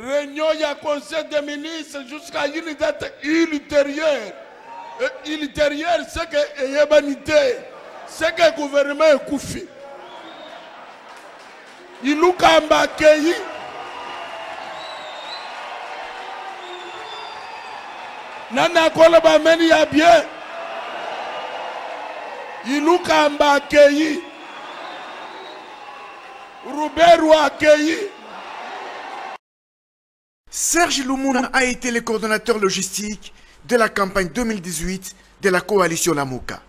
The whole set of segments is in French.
réunion ya conseil des ministres jusqu'à une date ultérieure. Ultérieure, c'est que Eyebanité, c'est que le gouvernement est koufi. Il nous a accueilli. Nana Kolaba Meni ya bien. Il nous a accueilli. Rouberou a accueilli. Serge Lumuna a été le coordonnateur logistique de la campagne 2018 de la coalition Lamuka.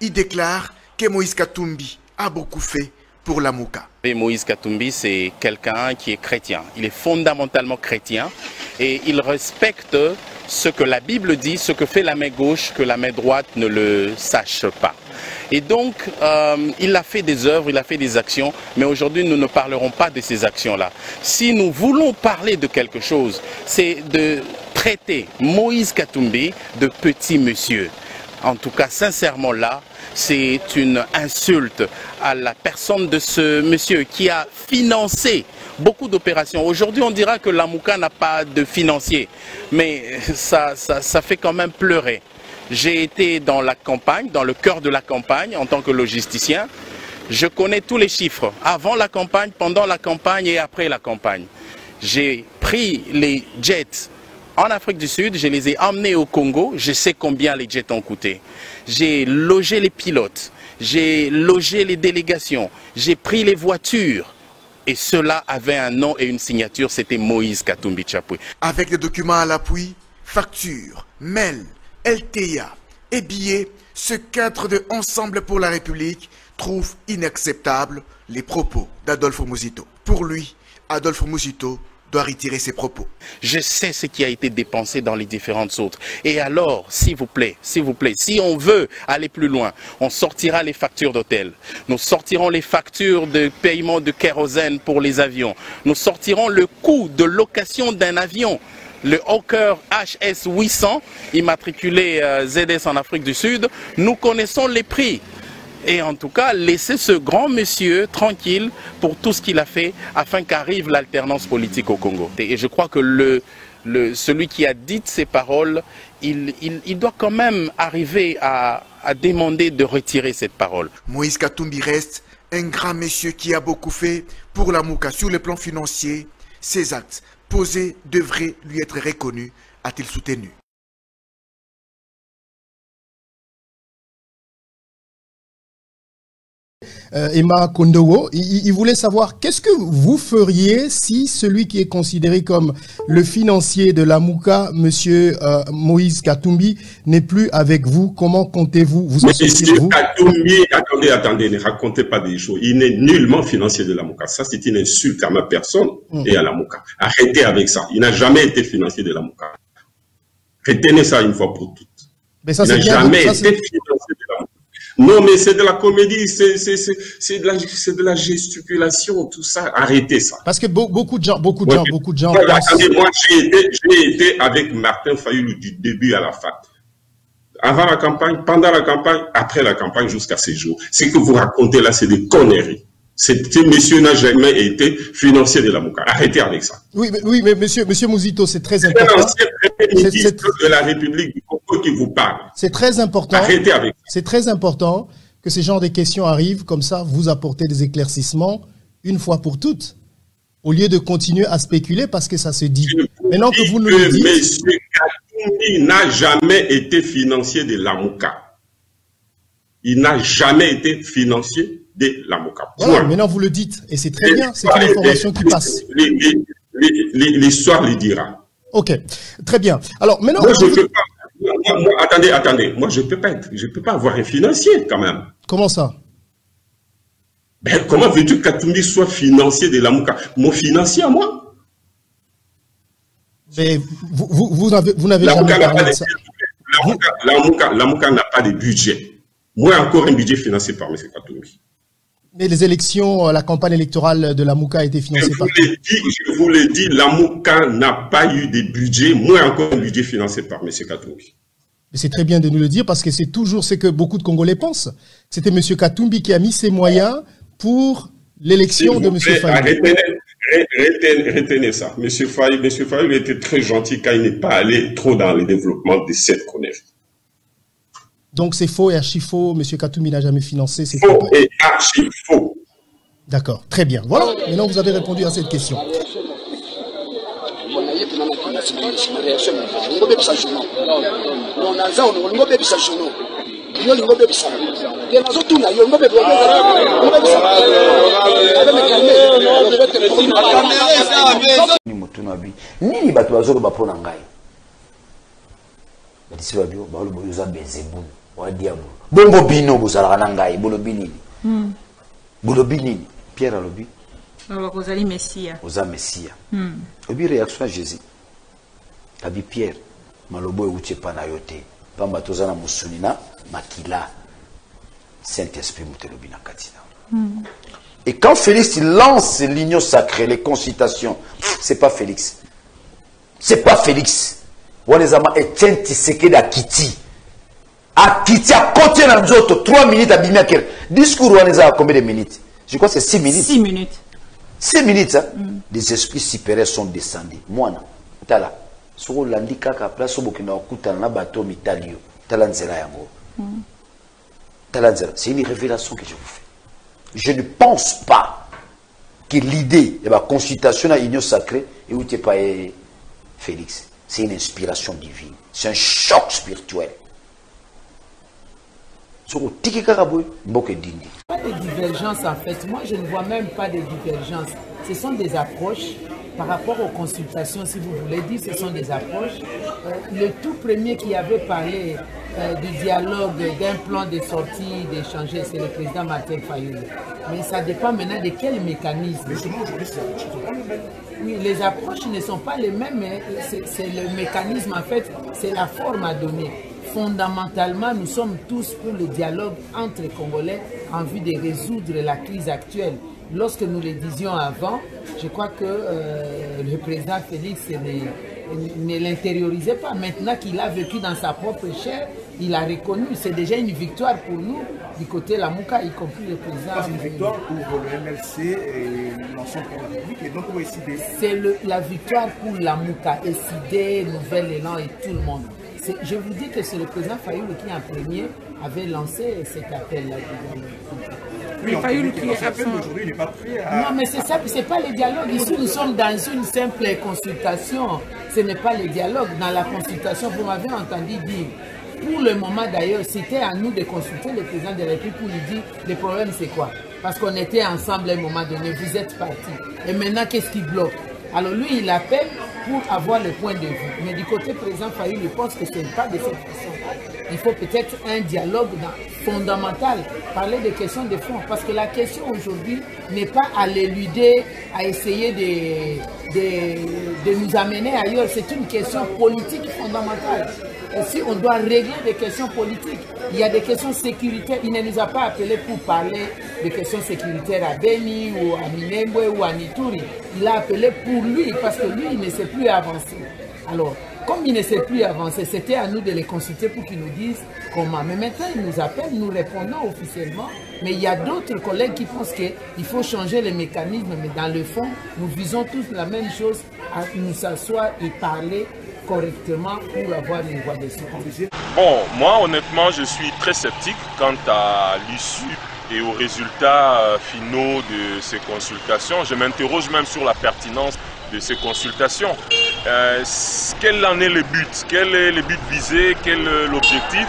Il déclare que Moïse Katumbi a beaucoup fait pour Lamuka. Moïse Katumbi, c'est quelqu'un qui est chrétien. Il est fondamentalement chrétien et il respecte ce que la Bible dit, ce que fait la main gauche, que la main droite ne le sache pas. Et donc, il a fait des œuvres, il a fait des actions, mais aujourd'hui, nous ne parlerons pas de ces actions-là. Si nous voulons parler de quelque chose, c'est de traiter Moïse Katumbi de petit monsieur. En tout cas, sincèrement là, c'est une insulte à la personne de ce monsieur qui a financé beaucoup d'opérations. Aujourd'hui, on dira que Lamuka n'a pas de financier, mais ça fait quand même pleurer. J'ai été dans la campagne, dans le cœur de la campagne en tant que logisticien. Je connais tous les chiffres, avant la campagne, pendant la campagne et après la campagne. J'ai pris les jets en Afrique du Sud, je les ai emmenés au Congo, je sais combien les jets ont coûté. J'ai logé les pilotes, j'ai logé les délégations, j'ai pris les voitures. Et cela avait un nom et une signature, c'était Moïse Katumbi Tchapoué. Avec des documents à l'appui, factures, mails, LTA et billets, ce cadre de Ensemble pour la République trouve inacceptable les propos d'Adolphe Muzito. Pour lui, Adolphe Muzito doit retirer ses propos. Je sais ce qui a été dépensé dans les différentes autres. Et alors, s'il vous plaît, si on veut aller plus loin, on sortira les factures d'hôtel. Nous sortirons les factures de paiement de kérosène pour les avions. Nous sortirons le coût de location d'un avion. Le Hawker HS 800, immatriculé ZS en Afrique du Sud, nous connaissons les prix. Et en tout cas, laissez ce grand monsieur tranquille pour tout ce qu'il a fait afin qu'arrive l'alternance politique au Congo. Et je crois que celui qui a dit ces paroles, il doit quand même arriver à demander de retirer cette parole. Moïse Katumbi reste un grand monsieur qui a beaucoup fait pour Lamuka sur le plan financier. Ses actes posés devraient lui être reconnus, a-t-il soutenu. Emma Kondowo, il voulait savoir qu'est-ce que vous feriez si celui qui est considéré comme le financier de Lamuka, monsieur Moïse Katumbi, n'est plus avec vous. Comment comptez-vous vous en sortir, vous? Katumbi, attendez, ne racontez pas des choses. Il n'est nullement financier de Lamuka. Ça, c'est une insulte à ma personne et à Lamuka. Arrêtez avec ça. Il n'a jamais été financier de Lamuka. Retenez ça une fois pour toutes. Mais ça, il n'a jamais été financier de Lamuka. Non, mais c'est de la comédie, c'est de la gesticulation, tout ça. Arrêtez ça. Parce que beaucoup de gens. Voilà, attendez, moi, j'ai été avec Martin Fayulu du début à la fin. Avant la campagne, pendant la campagne, après la campagne, jusqu'à ces jours. Ce que vous racontez là, c'est des conneries. Ce monsieur n'a jamais été financier de Lamuka. Arrêtez avec ça. Oui, mais monsieur Muzito, c'est très important. C'est l'ancien premier ministre de la République du Congo qui vous parle. C'est très important. Arrêtez avec ça. C'est très important que ce genre de questions arrivent, comme ça, vous apportez des éclaircissements une fois pour toutes, au lieu de continuer à spéculer parce que ça se dit. Maintenant que vous nous le dites... Monsieur Katumbi n'a jamais été financier de Lamuka. Il n'a jamais été financier de Lamuka. Voilà, maintenant vous le dites, et c'est très bien, c'est une information qui passe. L'histoire le dira. Ok, très bien. Alors maintenant... Moi, je peux pas, attendez, moi je peux pas avoir un financier quand même. Comment ça? Ben, comment veux-tu que Katumbi soit financier de Lamuka? Mon financier à moi? Mais vous n'avez jamais parlé de ça. Lamuka n'a pas de budget. Moi, encore un budget financé par M. Katumbi. Mais les élections, la campagne électorale de Lamuka a été financée par... Je vous l'ai dit, Lamuka n'a pas eu de budget, moins encore un budget financé par M. Katumbi. C'est très bien de nous le dire parce que c'est toujours ce que beaucoup de Congolais pensent. C'était M. Katumbi qui a mis ses moyens pour l'élection de M. Fayulu. Retenez ça. Monsieur Fayulu était très gentil quand il n'est pas allé trop dans le développement de cette connerie. Donc c'est faux et archi faux. Monsieur Katumbi n'a jamais financé. C'est faux et archi faux. D'accord, très bien. Voilà, maintenant vous avez répondu à cette question. Nini bato bazolo bapona ngai batisi babio baolo boyoza bezebulu wa diabo bongo bino bozalaka na ngai bolobi nini bolobi nini Pierre alobi bakozali Messia oza Messia obi réaction à Jésus abi Pierre malobo euti pa na yote pamba tozana musunina makila Saint-Esprit mutelobi na katina. Et quand Félix lance l'union sacrée, les consultations, c'est pas Félix. C'est pas Félix. Wanezama Etienne Tshisekedi à Kiti. À Kiti, à côté d'un autre, 3 minutes à Bimiaker. Discours Waneza à combien de minutes? Je crois que c'est 6 minutes. 6 minutes. 6 minutes, hein? Des esprits supérieurs sont descendus. Moi, tala. Sur l'andika ka place au Burkina Faso, na bateau mitalio. Talanzela yango. Talanzela. C'est une révélation que je vous fais. Je ne pense pas que l'idée de la consultation à l'union sacrée est où tu n'es pas Félix. C'est une inspiration divine. C'est un choc spirituel. Pas de divergences en fait. Moi, je ne vois même pas de divergences. Ce sont des approches par rapport aux consultations, si vous voulez dire, ce sont des approches. Le tout premier qui avait parlé du dialogue, d'un plan de sortie, d'échanger, c'est le président Martin Fayulu. Mais ça dépend maintenant de quel mécanisme. Oui, les approches ne sont pas les mêmes, mais c'est le mécanisme, en fait, c'est la forme à donner. Fondamentalement, nous sommes tous pour le dialogue entre les Congolais en vue de résoudre la crise actuelle. Lorsque nous le disions avant, je crois que le président Félix ne l'intériorisait pas. Maintenant qu'il a vécu dans sa propre chair, il a reconnu. C'est déjà une victoire pour nous, du côté de la Mouka, y compris le président. C'est une victoire pour le MLC et l'ensemble pour la République. Et donc, on va décider. C'est la victoire pour la Mouka, SID, Nouvel Élan et tout le monde. Je vous dis que c'est le président Fayulu qui, en premier, avait lancé cet appel-là. Oui, Fayulu qui est absent aujourd'hui n'est pas prêt à... Non, mais c'est ça, c'est pas le dialogue. Ici, nous sommes dans une simple consultation. Ce n'est pas le dialogue. Dans la consultation, vous m'avez entendu dire, pour le moment d'ailleurs, c'était à nous de consulter le président de la République pour lui dire, le problème c'est quoi? Parce qu'on était ensemble à un moment donné, vous êtes partis. Et maintenant, qu'est-ce qui bloque? Alors lui, il appelle pour avoir le point de vue. Mais du côté président Fayulu, je pense que ce n'est pas de cette façon. Il faut peut-être un dialogue fondamental, parler des questions de fond. Parce que la question aujourd'hui n'est pas à l'éluder, à essayer de nous amener ailleurs. C'est une question politique fondamentale. Et si on doit régler des questions politiques, il y a des questions sécuritaires. Il ne nous a pas appelés pour parler des questions sécuritaires à Beni ou à Minembwe ou à Nituri. Il a appelé pour lui parce que lui, il ne sait plus avancer. Alors, comme il ne sait plus avancer, c'était à nous de les consulter pour qu'ils nous disent comment. Mais maintenant, ils nous appellent, nous répondons officiellement. Mais il y a d'autres collègues qui pensent qu'il faut changer les mécanismes. Mais dans le fond, nous visons tous la même chose, à nous s'asseoir et parler correctement pour avoir une voie de sécurité. Bon, moi honnêtement je suis très sceptique quant à l'issue et aux résultats finaux de ces consultations. Je m'interroge même sur la pertinence de ces consultations. Quel en est le but? Quel est le but visé? Quel est l'objectif?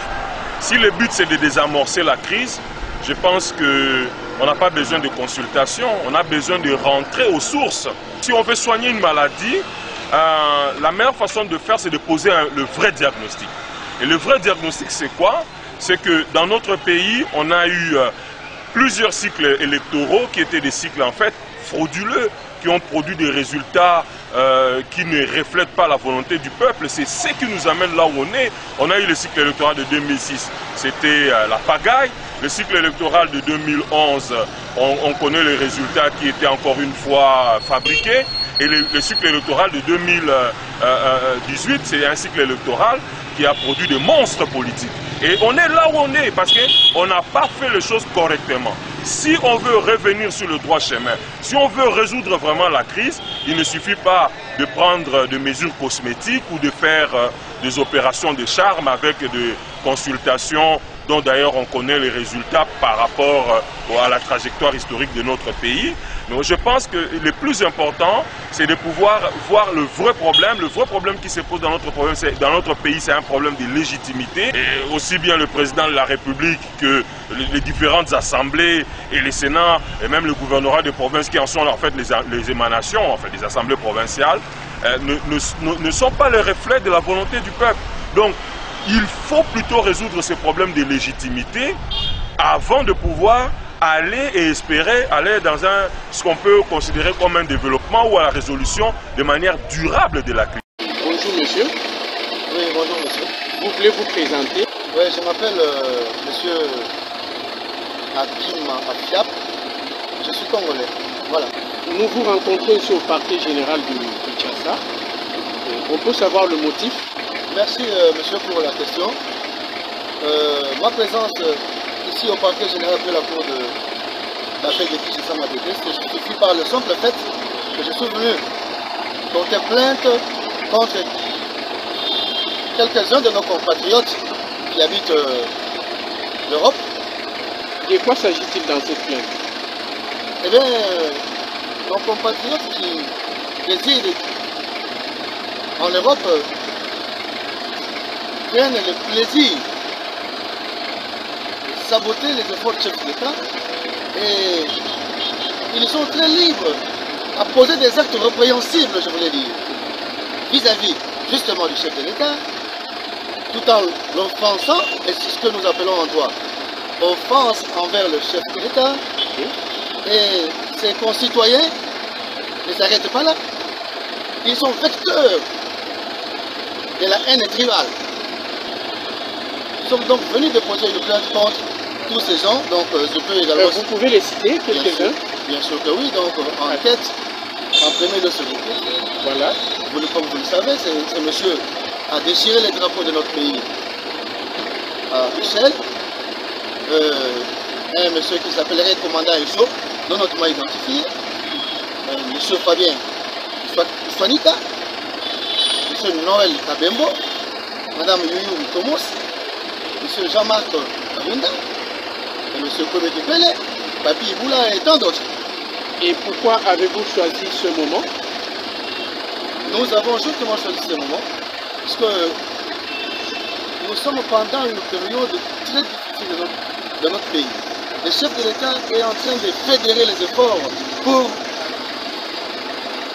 Si le but c'est de désamorcer la crise, je pense qu'on n'a pas besoin de consultation, on a besoin de rentrer aux sources. Si on veut soigner une maladie, la meilleure façon de faire, c'est de poser le vrai diagnostic. Et le vrai diagnostic, c'est quoi? C'est que dans notre pays, on a eu plusieurs cycles électoraux qui étaient des cycles en fait frauduleux, qui ont produit des résultats qui ne reflètent pas la volonté du peuple. C'est ce qui nous amène là où on est. On a eu le cycle électoral de 2006, c'était la pagaille. Le cycle électoral de 2011, on connaît les résultats qui étaient encore une fois fabriqués. Et le cycle électoral de 2018, c'est un cycle électoral qui a produit des monstres politiques. Et on est là où on est parce qu'on n'a pas fait les choses correctement. Si on veut revenir sur le droit chemin, si on veut résoudre vraiment la crise, il ne suffit pas de prendre des mesures cosmétiques ou de faire des opérations de charme avec des consultations dont d'ailleurs on connaît les résultats par rapport à la trajectoire historique de notre pays. Mais je pense que le plus important, c'est de pouvoir voir le vrai problème. Le vrai problème qui se pose dans notre pays, c'est un problème de légitimité. Et aussi bien le président de la République que les différentes assemblées et les sénats et même le gouvernorat de province qui en sont en fait les émanations, en fait, des assemblées provinciales, ne sont pas le reflet de la volonté du peuple. Donc, il faut plutôt résoudre ces problèmes de légitimité avant de pouvoir aller et espérer aller dans ce qu'on peut considérer comme un développement ou à la résolution de manière durable de la crise. Bonjour monsieur. Oui, bonjour monsieur. Vous voulez vous présenter? Oui, je m'appelle monsieur Hakim Afiap. Je suis congolais. Voilà. Nous vous rencontrons ici au quartier général du Kinshasa. On peut savoir le motif? Merci monsieur pour la question. Ma présence ici au parquet général de la cour d'appel de Kinshasa Madédé se justifie par le simple fait que je suis venu porter plainte contre quelques-uns de nos compatriotes qui habitent l'Europe. De quoi s'agit-il dans cette plainte? Eh bien, nos compatriotes qui résident en Europe prennent le plaisir de saboter les efforts du chef de l'État et ils sont très libres à poser des actes répréhensibles, je voulais dire, vis-à-vis justement du chef de l'État, tout en l'offensant, et c'est ce que nous appelons en droit, offense envers le chef de l'État, et ses concitoyens ne s'arrêtent pas là. Ils sont vecteurs de la haine tribale. Nous sommes donc venus déposer une plainte contre tous ces gens, donc je peux également... Vous pouvez les citer, quelques-uns? Bien sûr que oui, donc enquête en premier de ce groupe. Voilà. Comme vous le savez, ce monsieur a déchiré les drapeaux de notre pays à Michel. Un monsieur qui s'appellerait commandant Echo, dont notre m'a identifié. Monsieur Fabien Swanika, monsieur Noël Kabembo, madame Yuyu Tomos, monsieur Jean-Marc Kabunda, et monsieur Kobe Kipele, Papi Iboula et tant d'autres. Et pourquoi avez-vous choisi ce moment? Nous avons justement choisi ce moment parce que nous sommes pendant une période très difficile de notre pays. Le chef de l'État est en train de fédérer les efforts pour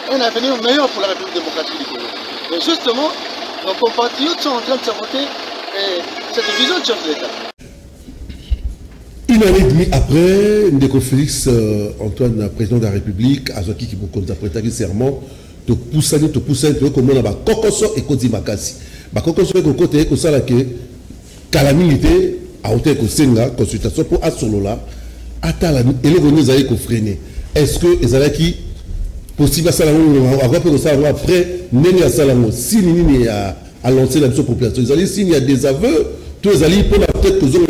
un avenir meilleur pour la République démocratique du Congo. Et justement, nos compatriotes sont en train de saboter cette vision du chef de l'État. Une année et demie après, Ndeko Félix Antoine, président de la République, a qui vous interprété serment, te pousse, comme on a Kokoso et Kodi Makasi. Kokoso et Kokote, que ça, que calamité, à hauteur que Senga, consultation pour Asolola, Atalami, et les venus à freiner. Est-ce que les Alaki, possible à Salamo, après, Néni à Salamo, si Nini a lancé la mission population, ils allaient s'il y a des aveux, tous les alliés pour la tête que vous avez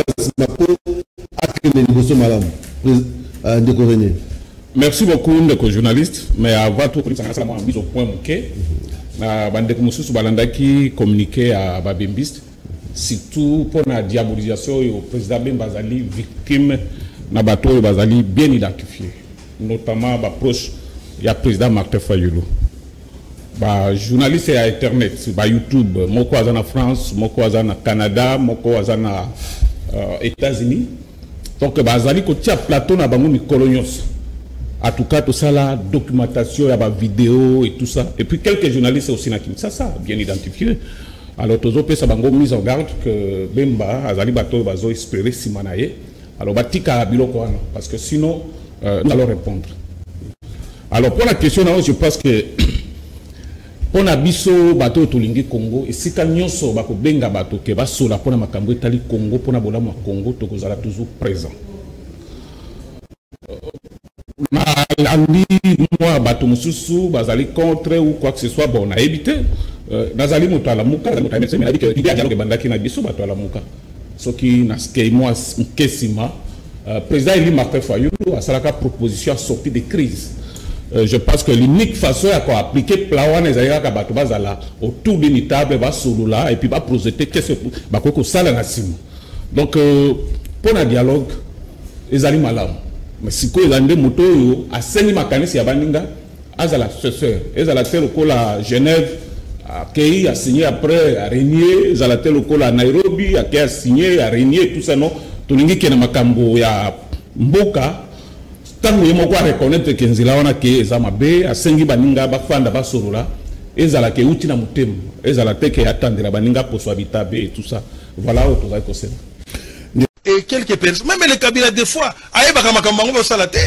Merci beaucoup, Ndeko journaliste. Mais avant tout, ça m'a mis au point mouké. Bandeko Moussous Balandaki communiqué à Babembiste, surtout pour la diabolisation et au président Ben Bazali, victime Nabato et Bazali bien identifié. Notamment, proche, il y a le président Martin Fayulu. Journaliste à Internet, YouTube, Moko Azana France, Moko Azana Canada, Moko Azana États-Unis. Donc, Bazali, quand il y a plateau, na bango ni colonios. En tout cas, tout ça, la documentation, il y a des vidéos et tout ça. Et puis, quelques journalistes aussi, ça, bien identifié. Alors, tous les ça bango mise en garde que Bemba, Azali Bato, Bazo, espérer Simanaye. Alors, Batika Bilo parce que sinon, nous allons répondre. Alors, pour la question, je pense que pour la biso bateau tolingi Congo et si kanyoso bako benga bateau ke basola pour la makambo etali Congo pour la bolama Congo tokozala toujours présent. Nalandi moi bateau mususu bazali contre ou quoi que ce soit bon a évité nazali moto ala muka mais il a dit que dialogue bandaki na biso bateau ala muka ce qui n'a moi Kessima, président Eli Martin Fayulu a salaka proposition à sortir de crise. Je pense que l'unique façon à appliquer Plawan et Zaïra Kabatobazala autour d'une table va solo là et puis va projeter qu'est-ce que ça la nation. Donc pour un dialogue, les amis malades. Mais si quoi ils ont des motos à Seni Makane si Abaninga, Azala sœur, Azala tel au la Genève, à Kei a signé après à Régnier, Azala tel au la Nairobi, à Kei a signé à Régnier, tout ça non. Tuningi qui na makambo ya Mboka. Tant que je reconnaître que Nzila wana ke ezama be asengi baninga bafanda basorola ezala ke uti na mutema ezala te ke attendre baninga pour habitat be et tout ça voilà où tout va concerne. Et quelques personnes même les Kabila des fois ayeba kama kambango basala te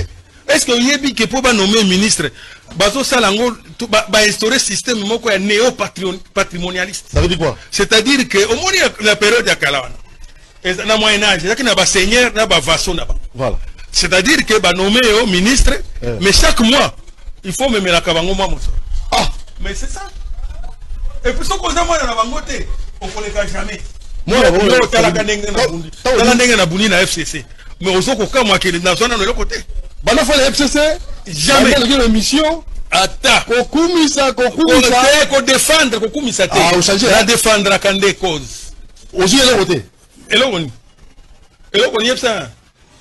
est-ce que yebi ke po ba nommer ministre bazo salango ba instaurer système moko ya néo patrimonialiste. Ça veut dire quoi? C'est-à-dire que au moins la période ya kala wana na moyen âge yakina ba seigneur na ba vassaux na ba. Voilà. C'est-à-dire que bah nommé au ministre, mais chaque mois, il faut me mettre la kabango mamoto. Ah, mais c'est ça. Et puis ce qu'on a moi dans la bangote, on ne le fait jamais. Moi, la bundi na FCC. Mais au soko quand moi qui est dans le côté. Bah non, faut le FCC. Jamais. La mission. Attends. Kokumisa. Ko défendre, kokumisa te. Ah, on change. La défendre à quand des causes. Aussi le côté. Et là on. Et là on y est ça.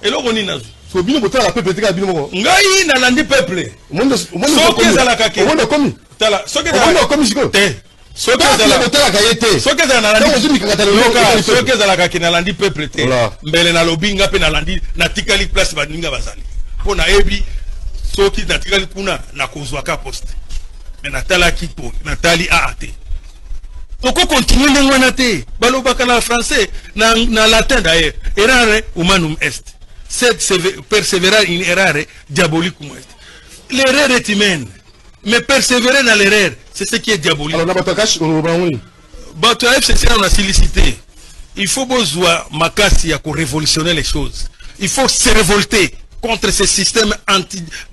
Et là on y nazo. So bino botala la peuple tika bino moko. Ngai na landi peuple. Monde soki za la kake. Monde komi. Tala soki za la komi siko. Te. Soki za la botala kayete. Soki za na landi. Soki za la kake na landi peuple te. Mbele na lobinga pe na landi na tikali place baninga bazali. Pona ebi soki na tikali kuna na kozwa ka poste. Mais na tala kito na tali aate. Toko continuer ndengwana te. Balobaka na français na latin d'ailleurs. Errare humanum est. C'est persévérer in errare diabolique comme est. L'erreur est humaine, mais persévérer dans l'erreur, c'est ce qui est diabolique. Alors, on a FCC, on a sollicité. Il faut besoin makasi à révolutionner les choses. Il faut se révolter contre ce système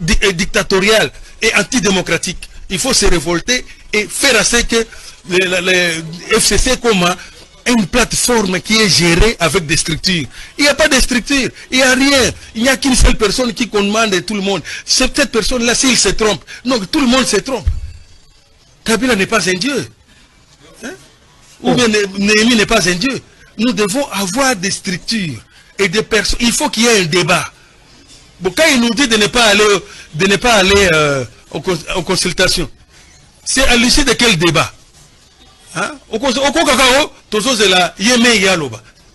dictatorial et antidémocratique. Il faut se révolter et faire à ce que le FCC comme une plateforme qui est gérée avec des structures. Il n'y a pas de structure, il n'y a rien. Il n'y a qu'une seule personne qui commande tout le monde. Cette personne-là, s'il se trompe, non, tout le monde se trompe. Kabila n'est pas un dieu. Hein? Ou bien Néhémie n'est pas un dieu. Nous devons avoir des structures et des personnes. Il faut qu'il y ait un débat. Bon, quand il nous dit de ne pas aller aux consultations, c'est à l'issue de quel débat? Hein?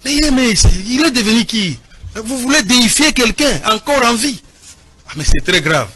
Mais Yémé, il est devenu qui? Vous voulez déifier quelqu'un encore en vie? Ah, mais c'est très grave.